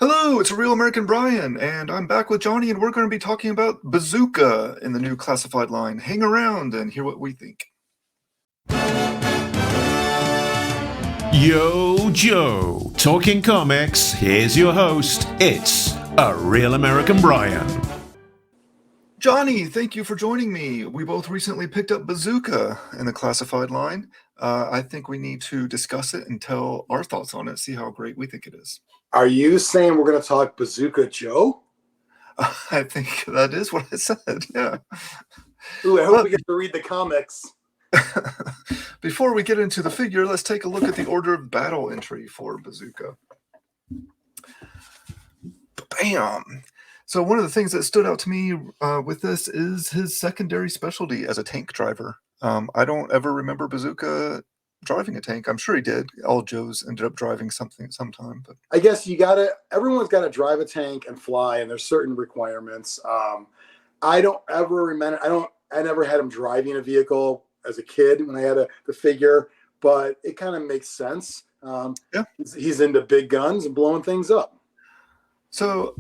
Hello, it's a Real American Brian, and I'm back with Jonny, and we're going to be talking about Bazooka in the new classified line. Hang around and hear what we think. Yo, Joe. Talking comics, here's your host. It's a Real American Brian. Jonny, thank you for joining me. We both recently picked up Bazooka in the classified line. I think we need to discuss it and tell our thoughts on it, see how great we think it is. Are you saying we're going to talk Bazooka Joe? I think that is what I said, yeah. Ooh, I hope we get to read the comics. Before we get into the figure, let's take a look at the order of battle entry for Bazooka. Bam! So one of the things that stood out to me with this is his secondary specialty as a tank driver. I don't ever remember Bazooka driving a tank. I'm sure he did. All Joes ended up driving something sometime. But I guess everyone's got to drive a tank and fly, and there's certain requirements. I don't ever remember. I never had him driving a vehicle as a kid when I had the figure, but it kind of makes sense. Yeah. He's into big guns and blowing things up. So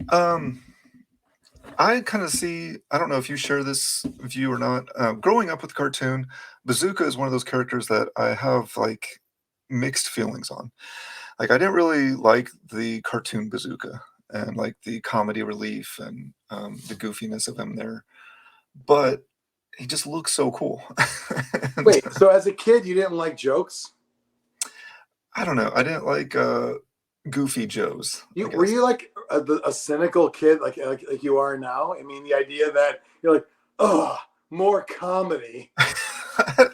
I kind of see, I don't know if you share this view or not. Growing up with the cartoon, Bazooka is one of those characters that I have like mixed feelings on. Like I didn't really like the cartoon Bazooka and like the comedy relief and the goofiness of him there, but he just looks so cool. Wait, so as a kid, you didn't like jokes? I don't know. I didn't like goofy Joes. Were you like a cynical kid like you are now? I mean, the idea that you're like, oh, more comedy.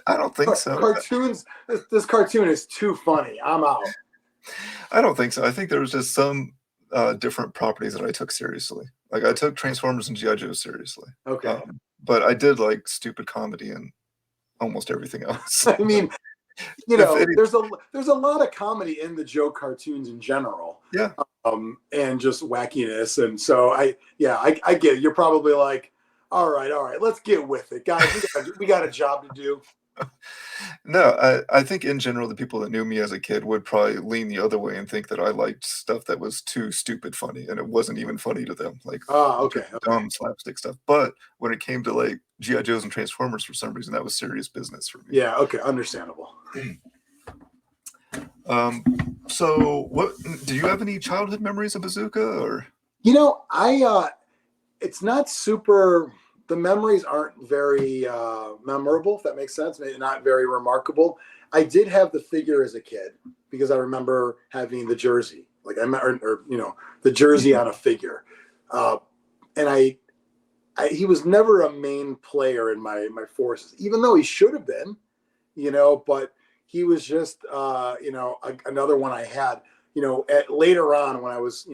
I don't think so. Cartoons. This cartoon is too funny. I'm out. I don't think so. I think there was just some different properties that I took seriously. Like I took Transformers and GI Joe seriously. Okay. But I did like stupid comedy and almost everything else. I mean, there's a lot of comedy in the Joe cartoons in general. Yeah. And just wackiness. And so I get it. You're probably like, all right, let's get with it, guys. We got a job to do. No, I think in general, the people that knew me as a kid would probably lean the other way and think that I liked stuff that was too stupid funny, and it wasn't even funny to them. Like, okay. Dumb slapstick stuff. But when it came to like GI Joes and Transformers, for some reason, that was serious business for me. Yeah. Okay. Understandable. So what do you have any childhood memories of Bazooka or? It's not super. The memories aren't very memorable, if that makes sense. Maybe not very remarkable. I did have the figure as a kid because I remember having the jersey, like the jersey on a figure, and he was never a main player in my forces, even though he should have been, but he was just another one I had, later on when I was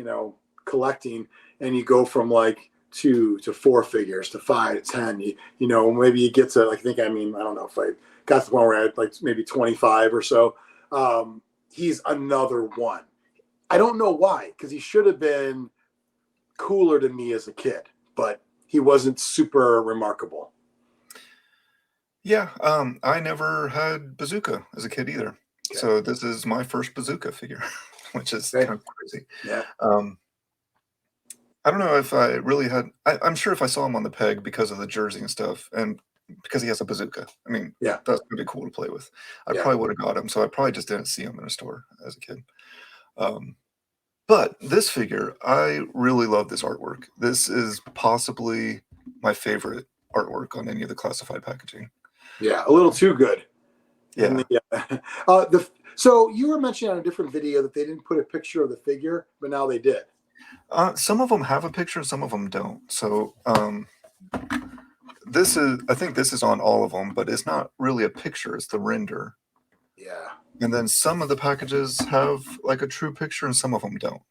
collecting, and you go from like 2 to 4 figures to 5 to 10, maybe you get to like, I don't know if I got to the point where I had like maybe 25 or so. He's another one. I don't know why, because he should have been cooler to me as a kid, but he wasn't super remarkable. Yeah, I never had Bazooka as a kid either. Okay. So this is my first Bazooka figure, which is kind of crazy. Yeah. I don't know if I really had. I'm sure if I saw him on the peg because of the jersey and stuff, and because he has a bazooka. I mean, yeah, that's pretty cool to play with. I probably would have got him, so I probably just didn't see him in a store as a kid. But this figure, I really love this artwork. This is possibly my favorite artwork on any of the classified packaging. Yeah, a little too good. Yeah. So you were mentioning on a different video that they didn't put a picture of the figure, but now they did. Some of them have a picture, some of them don't. So I think this is on all of them, but it's not really a picture, it's the render. Yeah. And then some of the packages have like a true picture and some of them don't.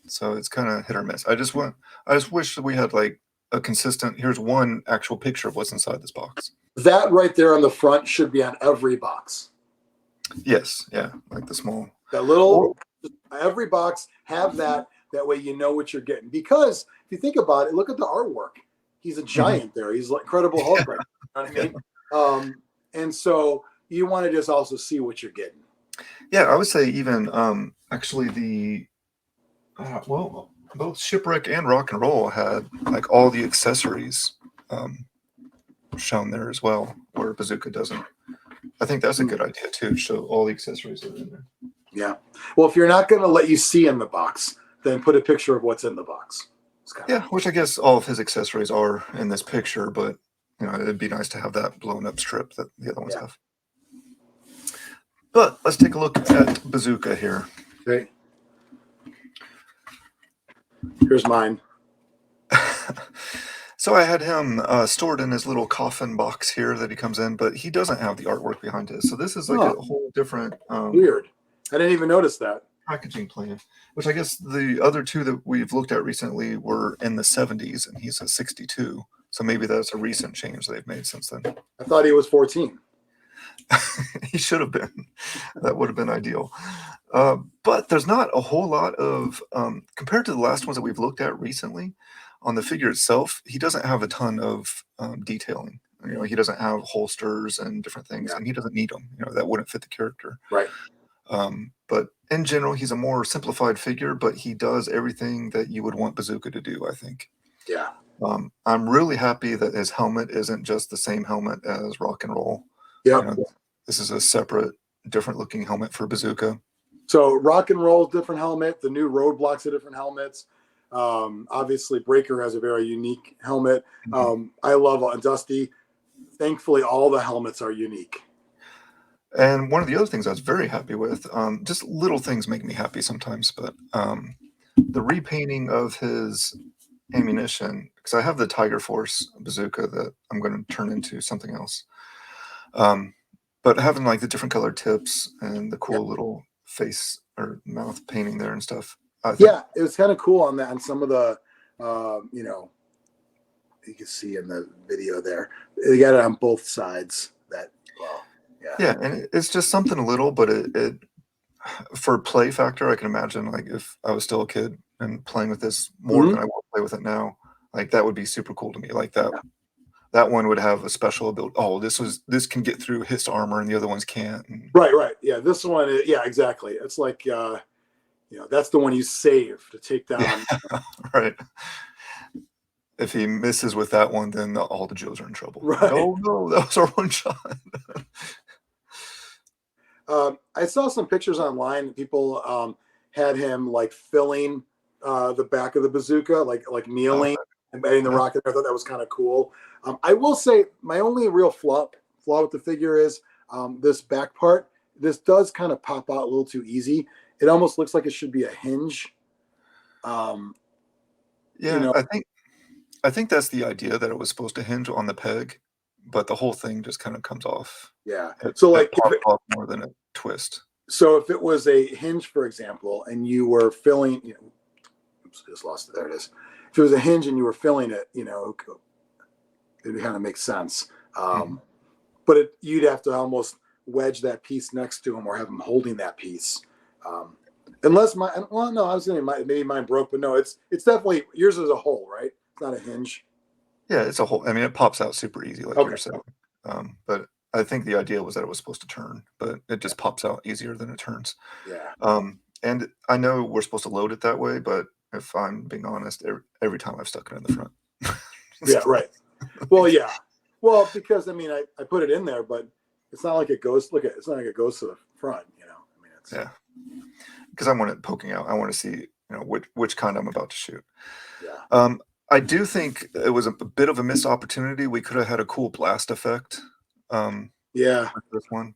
So it's kind of hit or miss. I just wish that we had like a consistent, here's one actual picture of what's inside this box. That right there on the front should be on every box. Yes, yeah, like the small. Every box have that. That way you know what you're getting. Because if you think about it, look at the artwork. He's a giant there. He's like Incredible Hulk, right? You know what I mean? And so you want to just also see what you're getting. Yeah, I would say even actually the both Shipwreck and Rock and Roll had like all the accessories shown there as well, where Bazooka doesn't. I think that's a good idea too, to show all the accessories that are in there. Yeah. Well, if you're not going to let you see in the box, then put a picture of what's in the box. Yeah, which I guess all of his accessories are in this picture, but it'd be nice to have that blown up strip that the other ones have. But let's take a look at Bazooka here. Okay. Here's mine. So I had him stored in his little coffin box here that he comes in, but he doesn't have the artwork behind it. So this is like a whole different weird. I didn't even notice that. Packaging plan, which I guess the other two that we've looked at recently were in the 70s, and he's a 62. So maybe that's a recent change they've made since then. I thought he was 14. He should have been. That would have been ideal. But there's not a whole lot of, compared to the last ones that we've looked at recently, on the figure itself, he doesn't have a ton of detailing. He doesn't have holsters and different things, and he doesn't need them. That wouldn't fit the character. Right. But in general, he's a more simplified figure, but he does everything that you would want Bazooka to do, I think. Yeah. I'm really happy that his helmet isn't just the same helmet as Rock and Roll. Yeah. This is a separate, different looking helmet for Bazooka. So Rock and Roll, different helmet. The new Roadblocks are different helmets. Obviously, Breaker has a very unique helmet. I love Dusty. Thankfully, all the helmets are unique. And one of the other things I was very happy with, just little things make me happy sometimes, but the repainting of his ammunition, because I have the Tiger Force bazooka that I'm going to turn into something else. But having like the different colored tips and the cool little face or mouth painting there and stuff. Yeah, it was kind of cool on that. And some of the, you can see in the video there, they got it on both sides. Yeah, and it's just something little, but it for play factor, I can imagine like if I was still a kid and playing with this more than I will play with it now, like that would be super cool to me. Like that, that one would have a special ability. Oh, this can get through his armor and the other ones can't. And, right. Yeah, this one, exactly. It's like, that's the one you save to take down. Yeah, right. If he misses with that one, then all the Joes are in trouble. Right. Oh no, that was our one shot. I saw some pictures online. People had him like filling the back of the bazooka, like kneeling and batting the rocket. I thought that was kind of cool. I will say my only real flaw with the figure is this back part. This does kind of pop out a little too easy. It almost looks like it should be a hinge. I think that's the idea, that it was supposed to hinge on the peg, but the whole thing just kind of comes off. Yeah. So like off more than a twist. So if it was a hinge, for example, and you were filling, oops, I just lost it. There it is. If it was a hinge and you were filling it, it kind of makes sense. But you'd have to almost wedge that piece next to him or have him holding that piece. Unless I was thinking maybe mine broke, but no, it's definitely, yours is a hole, right? It's not a hinge. Yeah, it's a hole. I mean, it pops out super easy, like you were saying. But I think the idea was that it was supposed to turn, but it just pops out easier than it turns. Yeah. And I know we're supposed to load it that way, but if I'm being honest, every time I've stuck it in the front. Yeah, right. Well, yeah. Well, because I mean, I put it in there, but it's not like it goes. Look at it. It's not like it goes to the front. I mean, it's because I want it poking out. I want to see, which kind I'm about to shoot. Yeah. I do think it was a bit of a missed opportunity. We could have had a cool blast effect. Yeah. This one.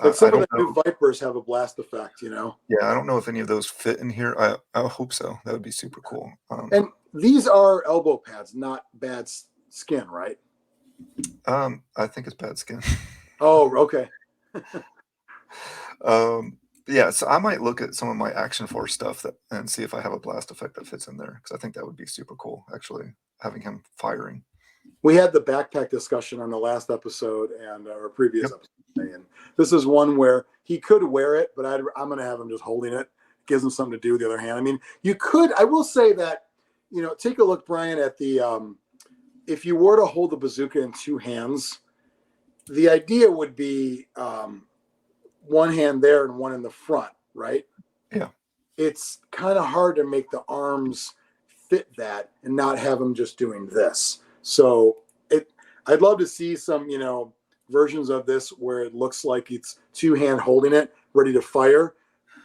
But some of the new Vipers have a blast effect, Yeah, I don't know if any of those fit in here. I hope so. That would be super cool. And these are elbow pads, not bad skin, right? I think it's bad skin. Oh, okay. Yeah, so I might look at some of my Action Force stuff and see if I have a blast effect that fits in there, because I think that would be super cool, actually, having him firing. We had the backpack discussion on the last episode and our previous episode, and this is one where he could wear it, but I'm going to have him just holding it. It gives him something to do with the other hand. I mean, I will say that, take a look, Brian, at the, if you were to hold the bazooka in two hands, the idea would be one hand there and one in the front, right? Yeah. It's kind of hard to make the arms fit that and not have him just doing this. So I'd love to see some, versions of this where it looks like it's two-hand holding it, ready to fire.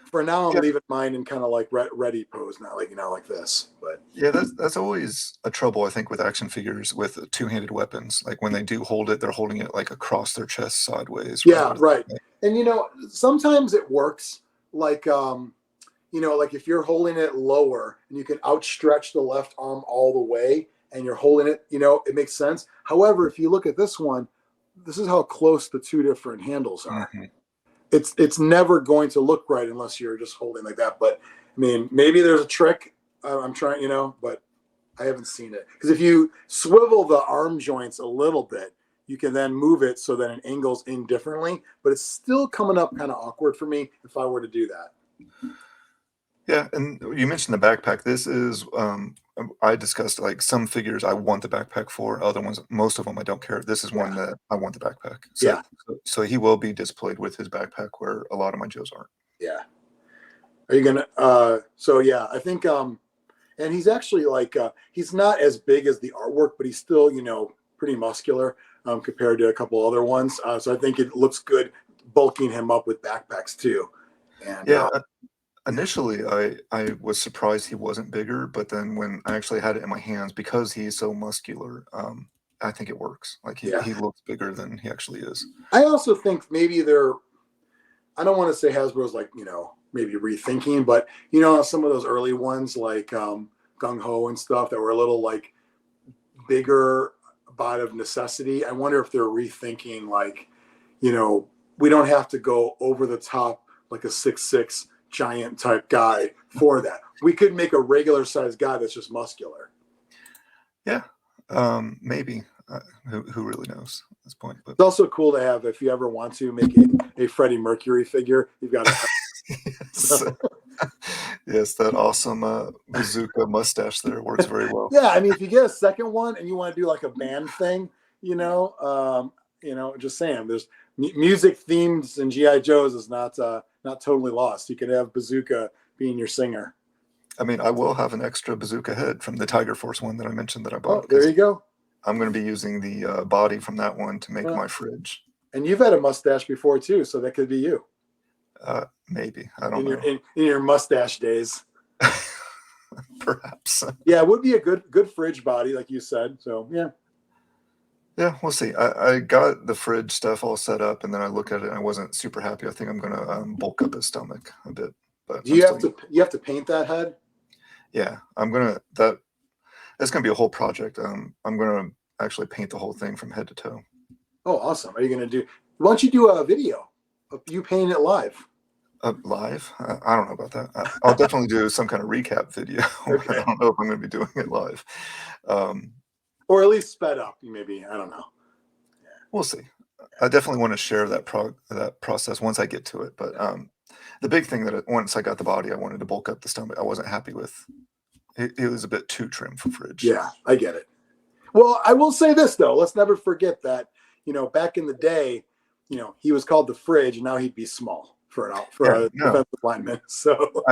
For now, I'm leaving mine in kind of like ready pose, not like, like this. But Yeah, that's always a trouble, I think, with action figures with two-handed weapons. Like when they do hold it, they're holding it like across their chest sideways. yeah, right. And sometimes it works. Like like if you're holding it lower and you can outstretch the left arm all the way and you're holding it, it makes sense. However, if you look at this one, this is how close the two different handles are. Mm-hmm. It's never going to look right unless you're just holding like that. But I mean, maybe there's a trick. I'm trying, but I haven't seen it. Because if you swivel the arm joints a little bit, you can then move it so that it angles in differently. But it's still coming up kind of awkward for me if I were to do that. Yeah, and you mentioned the backpack. This is I discussed like some figures I want the backpack for, other ones, most of them I don't care. This is one that I want the backpack. So, so he will be displayed with his backpack where a lot of my Joes aren't. Yeah. Are you gonna? So yeah, I think and he's actually like he's not as big as the artwork, but he's still pretty muscular compared to a couple other ones. So I think it looks good bulking him up with backpacks too. And yeah. Initially, I was surprised he wasn't bigger, but then when I actually had it in my hands, because he's so muscular, I think it works. Like he looks bigger than he actually is. I also think maybe I don't want to say Hasbro's like, maybe rethinking, but some of those early ones like Gung Ho and stuff that were a little like bigger out of necessity. I wonder if they're rethinking like, we don't have to go over the top like a 6'6" giant type guy for that. We could make a regular sized guy that's just muscular. Yeah, maybe. Who really knows at this point? But it's also cool to have, if you ever want to make a Freddie Mercury figure, you've got to. Yes. Yes, that awesome bazooka mustache there works very well. Yeah, I mean, if you get a second one and you want to do like a band thing, just saying, there's music themes in GI Joes is not totally lost. You could have Bazooka being your singer. I mean, I will have an extra bazooka head from the Tiger Force one that I mentioned that I bought. Oh, there you go. I'm going to be using the body from that one to make my fridge. And you've had a mustache before too, so that could be you. Maybe. I don't know. In your mustache days. Perhaps. Yeah, it would be a good fridge body, like you said. So yeah. Yeah, we'll see. I got the fridge stuff all set up, and then I look at it, and I wasn't super happy. I think I'm gonna bulk up his stomach a bit. But do you have to paint that head? Yeah, I'm gonna. That's gonna be a whole project. I'm gonna actually paint the whole thing from head to toe. Oh, awesome! Are you gonna do? Why don't you do a video of you painting it live? Live? I don't know about that. I'll definitely do some kind of recap video. Okay. I don't know if I'm going to be doing it live. Or at least sped up, maybe. I don't know. Yeah. We'll see. I definitely want to share that process once I get to it. But the big thing that once I got the body, I wanted to bulk up the stomach. I wasn't happy with. It was a bit too trim for fridge. Yeah, I get it. Well, I will say this though. Let's never forget that back in the day, he was called the fridge, and now he'd be small for a defensive lineman. So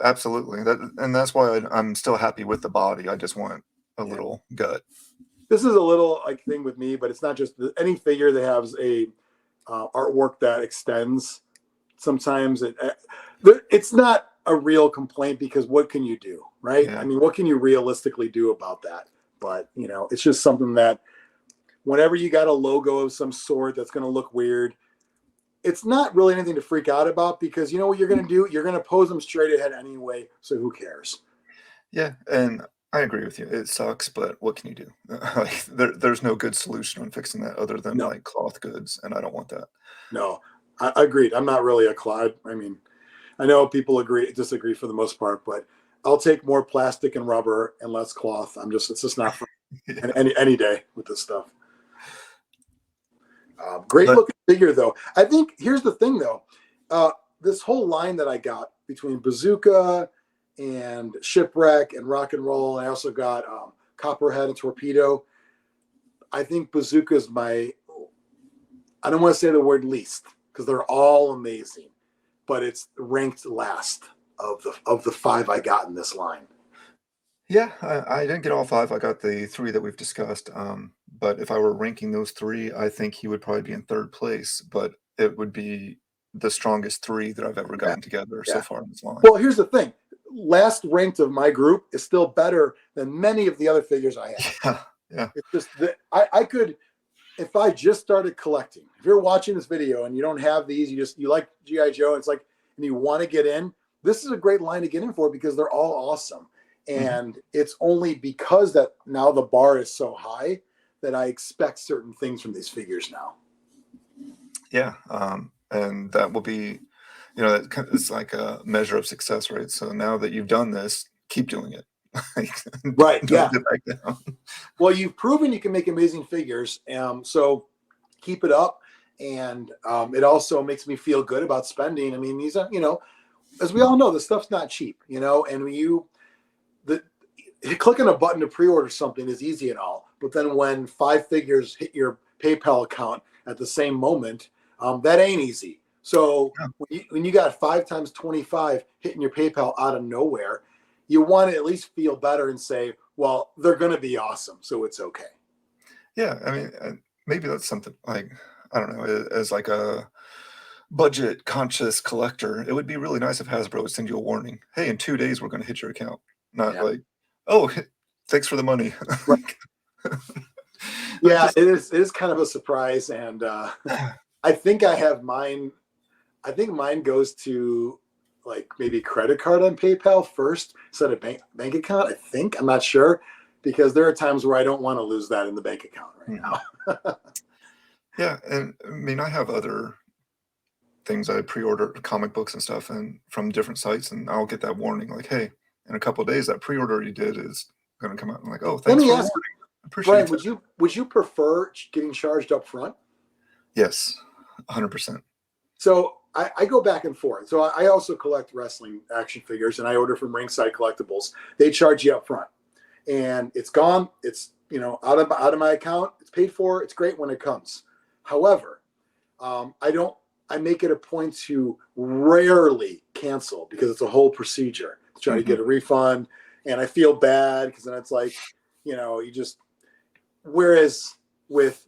absolutely, that's why I'm still happy with the body. I just want a little gut. This is a little thing with me, but it's not just any figure that has a artwork that extends. Sometimes it's not a real complaint, because what can you do, right? Yeah. I mean, what can you realistically do about that? But it's just something that whenever you got a logo of some sort that's going to look weird, it's not really anything to freak out about, because you know what you're going to do? You're going to pose them straight ahead anyway. So who cares? Yeah. And I agree with you. It sucks, but what can you do? There's no good solution on fixing that other than like cloth goods. And I don't want that. No, I agreed. I'm not really a cloud. I mean, I know people disagree for the most part, but I'll take more plastic and rubber and less cloth. It's just not for any day with this stuff. Great looking figure though. I think here's the thing though. This whole line that I got between Bazooka and Shipwreck and Rock and Roll, I also got Copperhead and Torpedo. I think Bazooka is I don't want to say the word least, because they're all amazing, but it's ranked last of the 5 I got in this line. Yeah, I didn't get all 5. I got the 3 that we've discussed. But if I were ranking those 3, I think he would probably be in 3rd place, but it would be the strongest 3 that I've ever Yeah, gotten together so yeah. far in this line. Well, here's the thing. Last ranked of my group is still better than many of the other figures I have. Yeah, yeah. It's just that I could, if I just started collecting, if you're watching this video and you don't have these, you like GI Joe, it's like, and you want to get in, this is a great line to get in for because they're all awesome. Mhm. And it's only because that now the bar is so high that I expect certain things from these figures now. Yeah, and that will be, it's like a measure of success, right? So now that you've done this, keep doing it. Like, Right. don't Yeah. get back down. Well, you've proven you can make amazing figures. So keep it up. And it also makes me feel good about spending. I mean, these are, as we all know, the stuff's not cheap, and when clicking a button to pre-order something is easy and all, but then when 5 figures hit your PayPal account at the same moment, that ain't easy. So when you got 5 times 25 hitting your PayPal out of nowhere, you want to at least feel better and say, well, they're going to be awesome, so it's okay. Yeah, I mean, maybe that's something like, I don't know, as like a budget conscious collector, it would be really nice if Hasbro would send you a warning. Hey, in 2 days we're going to hit your account. Not Yeah. like, oh, thanks for the money. Right. But Yeah, just, it is kind of a surprise, and I think I have mine. I think mine goes to like maybe credit card on PayPal first instead of bank account. I think I'm not sure because there are times where I don't want to lose that in the bank account right now. yeah, and I mean, I have other things I pre-order, comic books and stuff, and from different sites, and I'll get that warning like, hey, in a couple of days, that pre-order you did is going to come out. I'm like, oh, Let thanks me for the ask, warning. I appreciate Brian, it. would you prefer getting charged up front? Yes, 100%. So I go back and forth. So I also collect wrestling action figures, and I order from Ringside Collectibles. They charge you up front, and it's gone. It's out of my account. It's paid for. It's great when it comes. However, I don't. I make it a point to rarely cancel because it's a whole procedure to try to get a refund, and I feel bad because then it's like, you just. Whereas with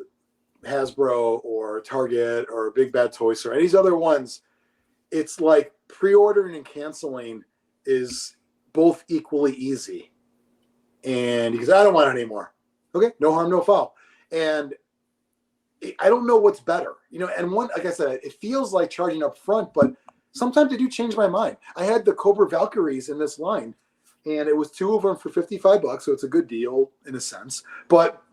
Hasbro or Target or Big Bad Toy Store, any of these other ones, it's like pre-ordering and canceling is both equally easy. And because I don't want it anymore. Okay, no harm, no foul. And I don't know what's better, and one, like I said, it feels like charging up front, but sometimes I do change my mind. I had the Cobra Valkyries in this line, and it was 2 of them for $55, so it's a good deal in a sense. But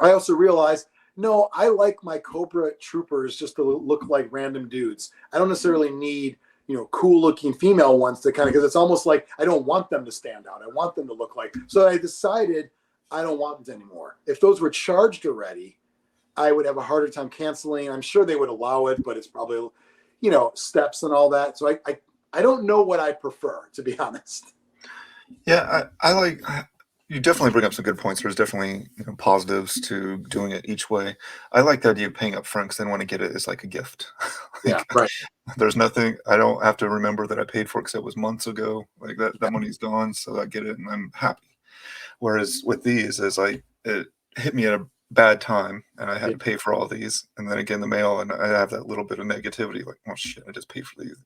I also realized, no, I like my Cobra troopers just to look like random dudes. I don't necessarily need, cool looking female ones to because it's almost like I don't want them to stand out. I want them to look like. So I decided I don't want them anymore. If those were charged already, I would have a harder time canceling. I'm sure they would allow it, but it's probably, steps and all that. So I don't know what I prefer, to be honest. Yeah, I like, you definitely bring up some good points. There's definitely positives to doing it each way. I like the idea of paying up front because then when I get it, it's like a gift. Yeah, right. There's nothing, I don't have to remember that I paid for it because it was months ago. Like that money's gone, so I get it and I'm happy. Whereas with these, is like it hit me at a bad time and I had to pay for all these, and then again the mail, and I have that little bit of negativity, like, oh shit, I just paid for these.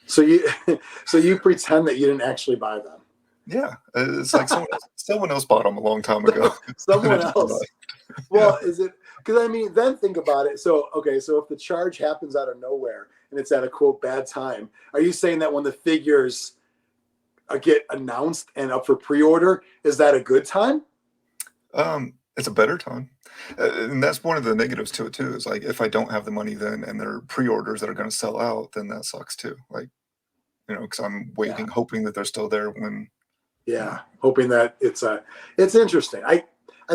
So you pretend that you didn't actually buy them. Yeah, it's like someone else bought them a long time ago. Someone else. Well, is it? Because then think about it. So if the charge happens out of nowhere and it's at a quote bad time, are you saying that when the figures get announced and up for pre-order, is that a good time? It's a better time, and that's one of the negatives to it too. Is like if I don't have the money then, and there are pre-orders that are going to sell out, then that sucks too. Like, because I'm waiting, hoping that they're still there when. Yeah, hoping that it's interesting. I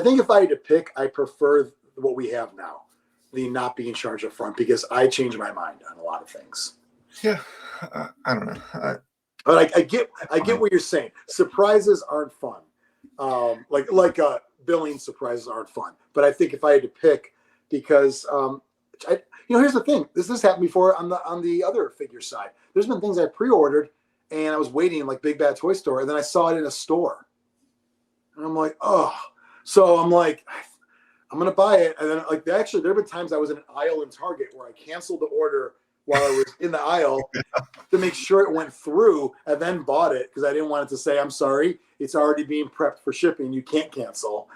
think if I had to pick, I prefer what we have now, the not being charged up front, because I change my mind on a lot of things. Yeah, I don't know. But I get what you're saying. Surprises aren't fun. Like billing surprises aren't fun. But I think if I had to pick, because here's the thing. This happened before on the other figure side. There's been things I pre-ordered and I was waiting like Big Bad Toy Store, and then I saw it in a store. And I'm like, oh. So I'm like, I'm gonna buy it. And then like actually there have been times I was in an aisle in Target where I canceled the order while I was in the aisle to make sure it went through, and then bought it because I didn't want it to say, I'm sorry, it's already being prepped for shipping. You can't cancel.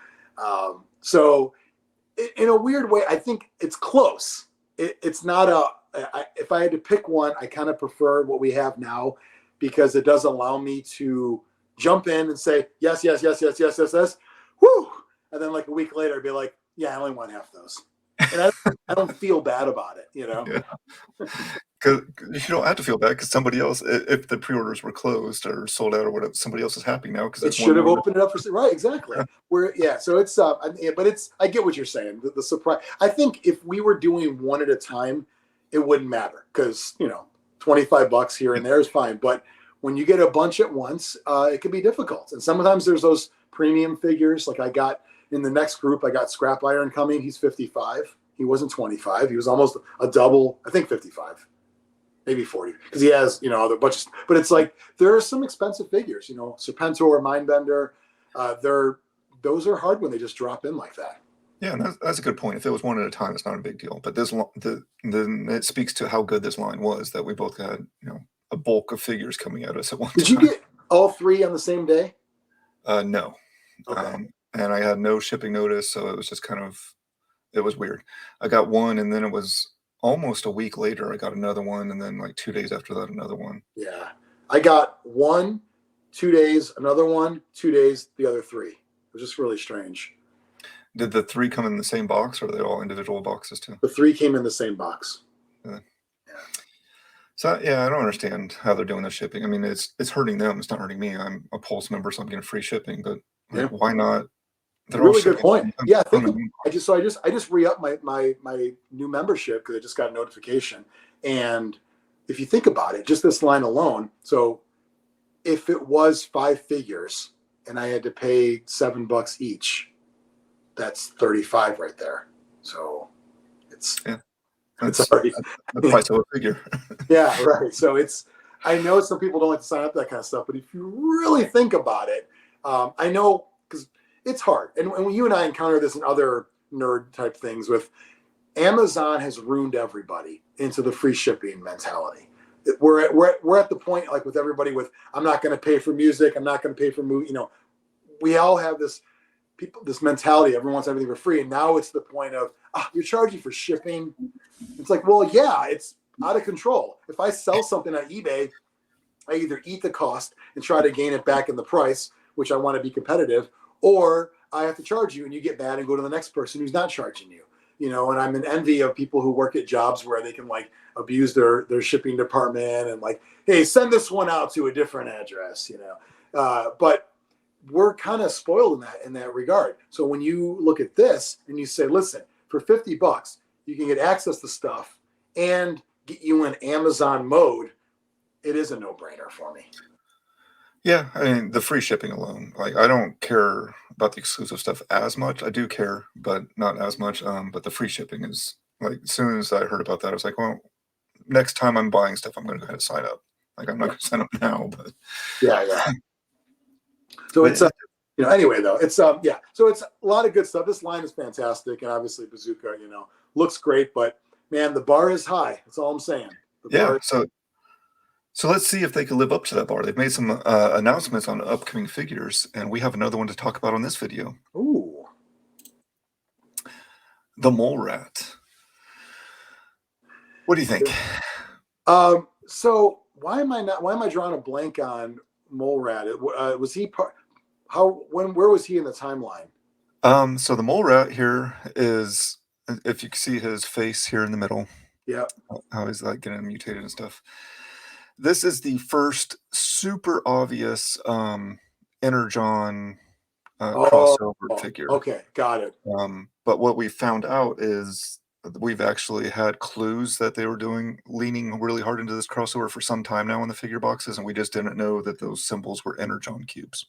So in a weird way, I think it's close. It's not if I had to pick one, I kind of prefer what we have now because it does allow me to jump in and say, yes, yes, yes, yes, yes, yes, yes. Whoo. And then like a week later, I'd be like, yeah, I only want half those. And I don't feel bad about it, you know? Yeah. Because you don't have to feel bad because somebody else, if the pre-orders were closed or sold out or whatever, somebody else is happy now because It should have opened it up for right, exactly. Yeah. So it's but it's I get what you're saying. The surprise. I think if we were doing one at a time, it wouldn't matter because $25 here and there is fine. But when you get a bunch at once, it can be difficult. And sometimes there's those premium figures. Like I got in the next group, I got Scrap Iron coming. He's 55. He wasn't 25. He was almost a double. I think 55. Maybe 40 because he has other bunches, but it's like there are some expensive figures, Serpentor, Mindbender. Those are hard when they just drop in like that. Yeah, and that's a good point. If it was one at a time, it's not a big deal. But then it speaks to how good this line was that we both had a bulk of figures coming at us at one time. Did you get all three on the same day? No. Okay. And I had no shipping notice, so it was just it was weird. I got one, and then it was almost a week later, I got another one, and then like 2 days after that, another one. Yeah, I got one, 2 days, another one, 2 days, the other three. It was just really strange. Did the three come in the same box, or are they all individual boxes too? The three came in the same box. Yeah. So yeah, I don't understand how they're doing the shipping. I mean, it's hurting them. It's not hurting me. I'm a Pulse member, so I'm getting free shipping. But why not? Really good point. Yeah, I just re-upped my new membership because I just got a notification. And if you think about it, just this line alone. So if it was 5 figures and I had to pay $7 each, that's 35 right there. So it's already the price of a figure. Yeah, right. So I know some people don't like to sign up for that kind of stuff, but if you really think about it, I know because it's hard. And when you and I encounter this in other nerd type things with Amazon has ruined everybody into the free shipping mentality. We're at the point like with everybody with I'm not going to pay for music. I'm not going to pay for movie. We all have this mentality. Everyone wants everything for free. And now it's the point of you're charging for shipping. It's like, well, yeah, it's out of control. If I sell something on eBay, I either eat the cost and try to gain it back in the price, which I want to be competitive, or I have to charge you and you get mad and go to the next person who's not charging you, and I'm in envy of people who work at jobs where they can like abuse their shipping department and like, hey, send this one out to a different address, but we're kind of spoiled in that regard. So when you look at this and you say, listen, for $50, you can get access to stuff and get you in Amazon mode, it is a no-brainer for me. Yeah, I mean, the free shipping alone, like I don't care about the exclusive stuff as much. I do care, but not as much. But the free shipping is like, as soon as I heard about that, I was like, well, next time I'm buying stuff, I'm going to go ahead and sign up. Like, I'm not going to sign up now, but yeah. So it's anyway though, it's so it's a lot of good stuff. This line is fantastic, and obviously Bazooka, looks great, but man, the bar is high. That's all I'm saying. So let's see if they can live up to that bar. They've made some announcements on upcoming figures, and we have another one to talk about on this video. Ooh. The Mole Rat. What do you think? So why am I drawing a blank on Mole Rat? Was he where was he in the timeline? So the Mole Rat here is, if you can see his face here in the middle. Yeah. How he's like getting mutated and stuff. This is the first super obvious Energon crossover figure. Okay, got it. But what we found out is we've actually had clues that they were leaning really hard into this crossover for some time now in the figure boxes, and we just didn't know that those symbols were Energon cubes.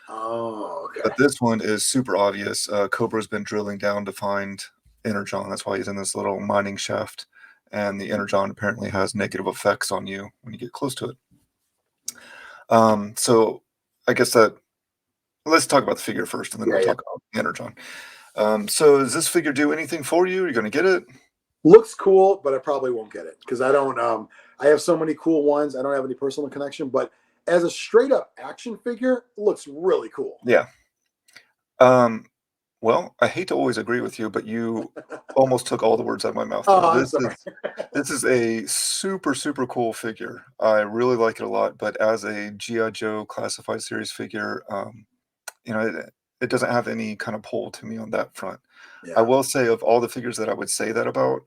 Oh, okay. But this one is super obvious. Cobra's been drilling down to find Energon. That's why he's in this little mining shaft. And the Energon apparently has negative effects on you when you get close to it. So I guess that let's talk about the figure first, and then Yeah, we'll yeah. talk about Energon. So does this figure do anything for you? Are you going to get it? Looks cool, but I probably won't get it because I don't. I have so many cool ones. I don't have any personal connection, but as a straight up action figure, it looks really cool. Yeah. Um, well, I hate to always agree with you, but you almost took all the words out of my mouth there. Oh, I'm sorry. This is a super, super cool figure. I really like it a lot, but as a G.I. Joe classified series figure, it doesn't have any kind of pull to me on that front. I Yeah, will say of all the figures that I would say that about,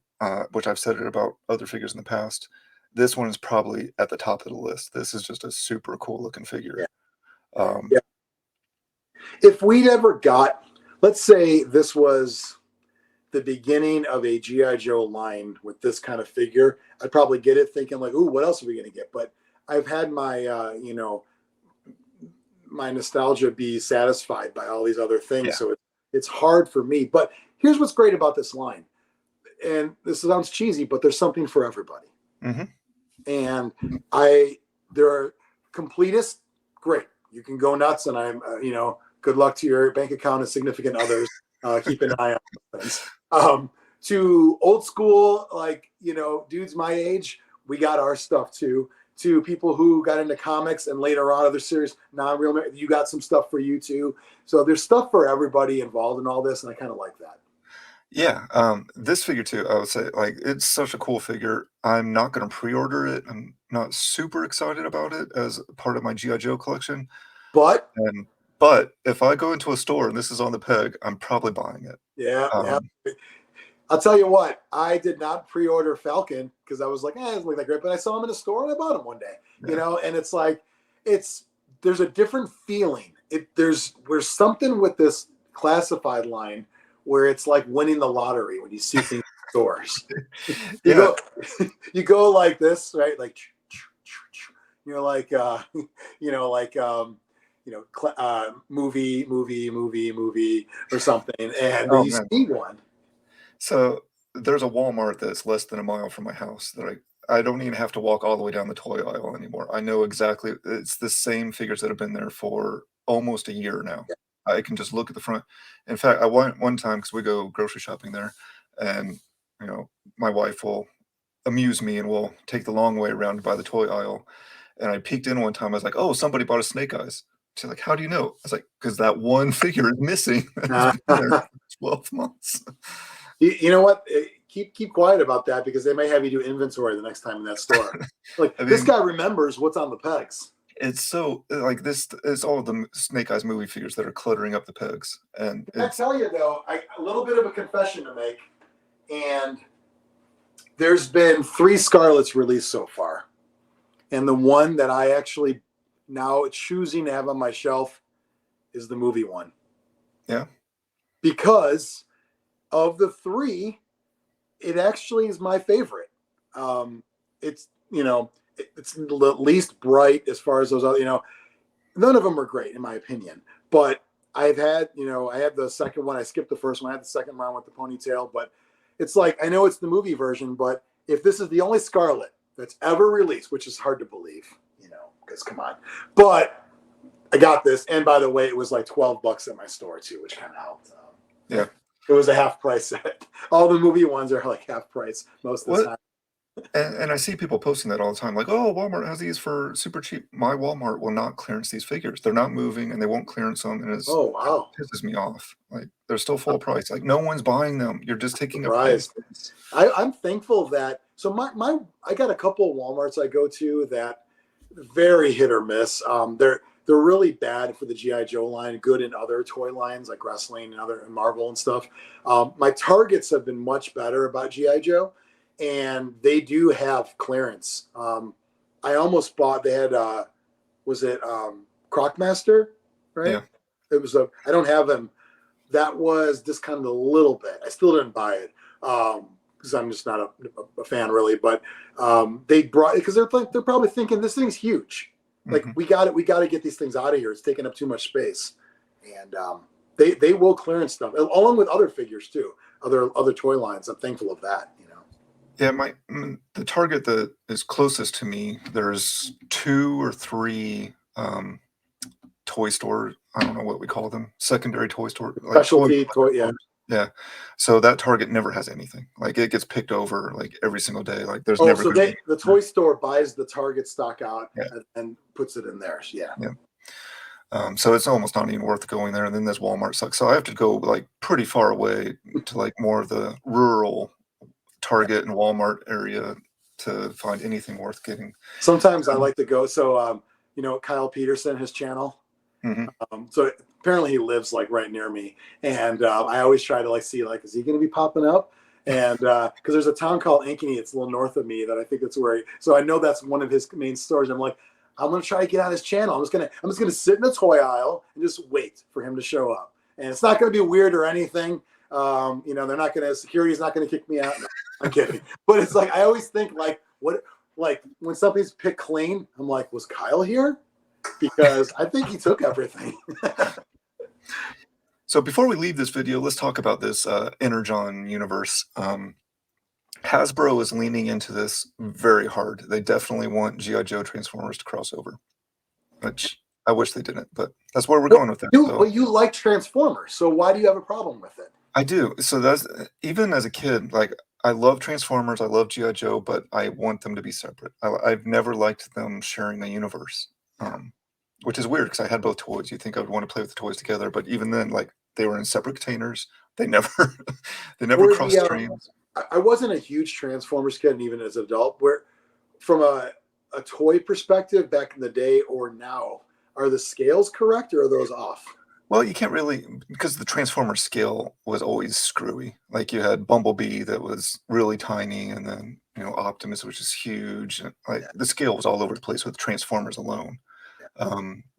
which I've said it about other figures in the past, this one is probably at the top of the list. This is just a super cool looking yeah, figure. yeah. Um, If we'd ever got, let's say this was the beginning of a GI Joe line with this kind of figure, I'd probably get it thinking like, "Ooh, what else are we gonna get?" But I've had my, my nostalgia be satisfied by all these other things, yeah. so it's hard for me. But here's what's great about this line, and this sounds cheesy, but there's something for everybody. Hmm. And I, there are completists, great, you can go nuts, and I'm, good luck to your bank account and significant others. Keep an eye on things. To old school, like, dudes my age, we got our stuff too. To people who got into comics and later on other series, non-real, you got some stuff for you too. So there's stuff for everybody involved in all this, and I kind of like that. Yeah, this figure too, I would say, like, it's such a cool figure. I'm not gonna pre-order it. I'm not super excited about it as part of my G.I. Joe collection. But And but if I go into a store and this is on the peg, I'm probably buying it. yeah, yeah. Um, I'll tell you what, I did not pre-order Falcon because I was like, it doesn't look that great. But I saw him in a store and I bought him one day. yeah. And it's like, it's there's a different feeling. There's something with this classified line where it's like winning the lottery when you see things in stores. You Yeah. go, you go like this, right? Like, you're like, like, movie or something, and Oh, you man. see one. So, there's a Walmart that's less than a mile from my house that I don't even have to walk all the way down the toy aisle anymore. I know exactly it's the same figures that have been there for almost a year now. I can just look at the front. In fact, I went one time because we go grocery shopping there, and, you know, my wife will amuse me and we'll take the long way around by the toy aisle. And I peeked in one time. I was like, "Oh, somebody bought a Snake Eyes." She's like, "How do you know?" I was like, "'Cause that one figure is missing and it's been there for 12 months." You know what? Keep quiet about that because they may have you do inventory the next time in that store. Like I this mean, guy remembers what's on the pegs. it's so like, this it's all of the Snake Eyes movie figures that are cluttering up the pegs, and I it's tell you though, a little bit of a confession to make, and there's been 3 Scarlets released so far, and the one that I actually now choosing to have on my shelf is the movie one yeah, because of the three, it actually is my favorite. It's it's the least bright as far as those other. None of them are great in my opinion. But I've had I had the second one. I skipped the first one. I had the second one with the ponytail. But it's like I know it's the movie version, but if this is the only Scarlet that's ever released, which is hard to believe, because come on. But I got this, and by the way, it was like $12 at my store too, which kind of helped. yeah. It was a half price set. All the movie ones are like half price most of the What time. and I see people posting that all the time, like, "Oh, Walmart has these for super cheap." My Walmart will not clearance these figures. They're not moving, and they won't clearance them, and Oh wow. it pisses me off. Like, they're still full price. Like, no one's buying them. You're just taking up peg Surprised. space. I'm thankful that so my I got a couple of Walmarts I go to that very hit or miss. They're really bad for the GI Joe line, good in other toy lines like wrestling and other and Marvel and stuff. My Targets have been much better about GI Joe, and they do have clearance. I almost bought. They had was it Crocmaster, right? Yeah. It was a. I don't have him. That was discounted a little bit. I still didn't buy it because I'm just not a fan really. But they brought it because they're probably thinking this thing's huge. Like Mhm. we got it. We got to get these things out of here. It's taking up too much space, and they will clearance stuff along with other figures too, other toy lines. I'm thankful of that. Yeah, the Target that is closest to me, there's 2 or 3, toy store, I don't know what we call them, secondary toy store, like Specialty toy, yeah. Yeah. So that Target never has anything. Like it gets picked over like every single day. Like there's Oh, never so going to be. the toy store buys the Target stock out Yeah. and puts it in there. Yeah. Yeah. So it's almost not even worth going there. And then there's Walmart sucks. So I have to go like pretty far away to like more of the rural Target and Walmart area to find anything worth getting. Sometimes I like to go. So, Kyle Peterson, his channel. Mhm. So apparently he lives like right near me, and I always try to like see like, is he going to be popping up? And because there's a town called Ankeny, it's a little north of me, that I think that's where. So I know that's one of his main stores. I'm like, I'm gonna try to get on his channel. I'm just gonna sit in the toy aisle and just wait for him to show up. And it's not gonna be weird or anything. They're not gonna security's not gonna kick me out. No, I'm kidding. But it's like I always think like when something's picked clean, I'm like, was Kyle here? Because I think he took everything. So before we leave this video, let's talk about this Energon universe. Hasbro is leaning into this very hard. They definitely want G.I. Joe Transformers to cross over, which I wish they didn't, but that's where we're going with that. But you like Transformers, so why do you have a problem with it? I do. So that's even as a kid, like I love Transformers, I love G.I. Joe, but I want them to be separate. I've never liked them sharing a universe, which is weird because I had both toys. You think I would want to play with the toys together, but even then, like they were in separate containers. They never, they never crossed streams. I wasn't a huge Transformers kid, and even as an adult, where from a toy perspective back in the day or now, are the scales correct or are those off? Well, you can't really, because the Transformer scale was always screwy. Like you had Bumblebee that was really tiny, and then Optimus, which is huge. And, like the scale was all over the place with Transformers alone.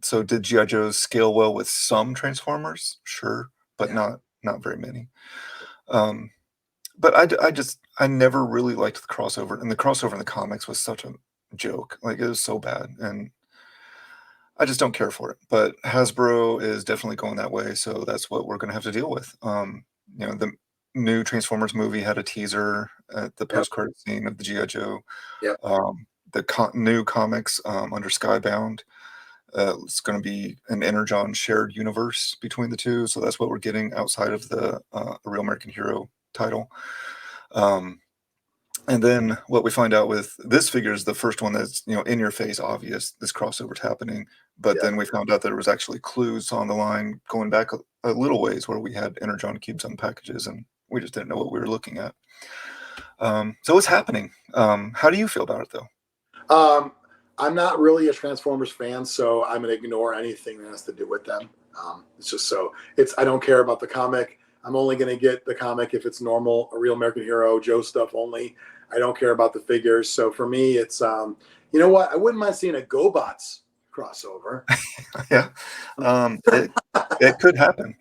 So did G.I. Joe's scale well with some Transformers? Sure, but not very many. But I never really liked the crossover, and the crossover in the comics was such a joke. Like it was so bad, and I just don't care for it. But Hasbro is definitely going that way, so that's what we're going to have to deal with. The new Transformers movie had a teaser at the post-credit scene of the G.I. Joe. Yep. The new comics under Skybound. It's going to be an Energon shared universe between the two, so that's what we're getting outside of the A Real American Hero title. And then what we find out with this figure is the first one that's in your face, obvious this crossover's happening. But then we found out that there was actually clues on the line going back a little ways where we had Energon cubes on packages, and we just didn't know what we were looking at. So it's happening. How do you feel about it, though? I'm not really a Transformers fan, so I'm going to ignore anything that has to do with them. It's just I don't care about the comic. I'm only going to get the comic if it's normal, A Real American Hero, Joe stuff only. I don't care about the figures. So for me, it's, you know what? I wouldn't mind seeing a GoBots crossover. Yeah. It could happen.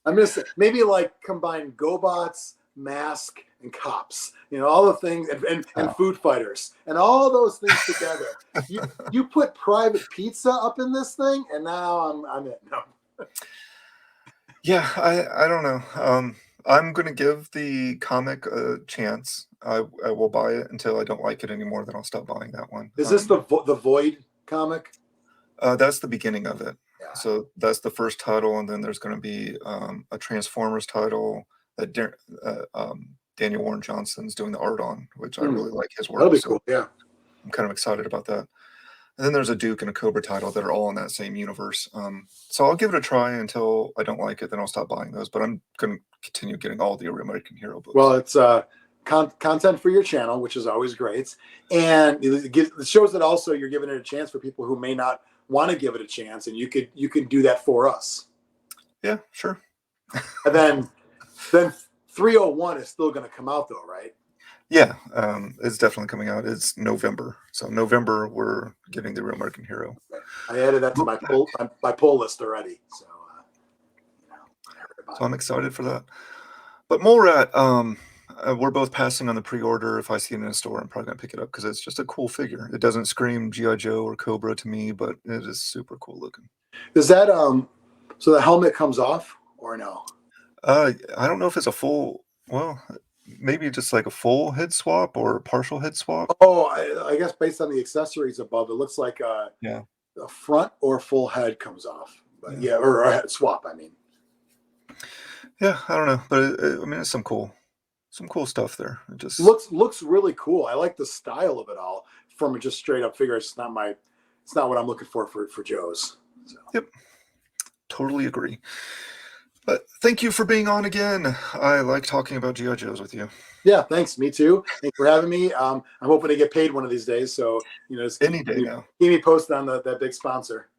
I'm just maybe like combine GoBots, Mask, and Cops. All the things, and Food Fighters, and all those things together. You put Private Pizza up in this thing, and now I'm in. No. Yeah, I don't know. I'm going to give the comic a chance. I will buy it until I don't like it anymore. Then I'll stop buying that one. Is this the Void comic? That's the beginning of it. Yeah. So that's the first title, and then there's going to be a Transformers title that Daniel Warren Johnson's doing the art on, which I really like his work. That'll be cool. Yeah, I'm kind of excited about that. And then there's a Duke and a Cobra title that are all in that same universe. So I'll give it a try until I don't like it. Then I'll stop buying those. But I'm going to continue getting all the American Hero books. Well, it's content for your channel, which is always great. And it shows that also you're giving it a chance for people who may not want to give it a chance. And you could do that for us. Yeah, sure. And then 301 is still going to come out though, right? Yeah, it's definitely coming out. It's November. So November, we're getting the Real American Hero. I added that to my poll list already. So, so I'm excited for that. But Molrat, we're both passing on the pre-order. If I see it in a store, I'm probably going to pick it up because it's just a cool figure. It doesn't scream G.I. Joe or Cobra to me, but it is super cool looking. Is that so the helmet comes off or no? I don't know if it's a full, maybe just like a full head swap or a partial head swap. Oh, I guess based on the accessories above, it looks like yeah. a front or full head comes off. But yeah, or a head swap, I mean. Yeah, I don't know, but I mean, it's some cool stuff there. It just Looks really cool. I like the style of it all from just straight up figure. It's not what I'm looking for Joe's. So. Yep, totally agree. But thank you for being on again. I like talking about G.I. Joes with you. Yeah, thanks. Me too. Thanks for having me. I'm hoping to get paid one of these days. So just Any day now. Keep me posted on that big sponsor.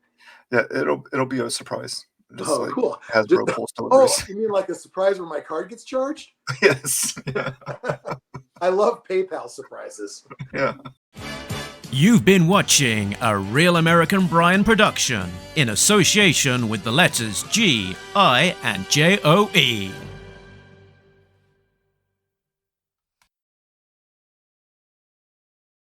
Yeah, it'll be a surprise. Just cool. Hasbro Pulse deliveries. Oh, you mean like a surprise where my card gets charged? Yes. Yeah. I love PayPal surprises. Yeah. You've been watching a Real American Brian production in association with the letters G, I, and JOE.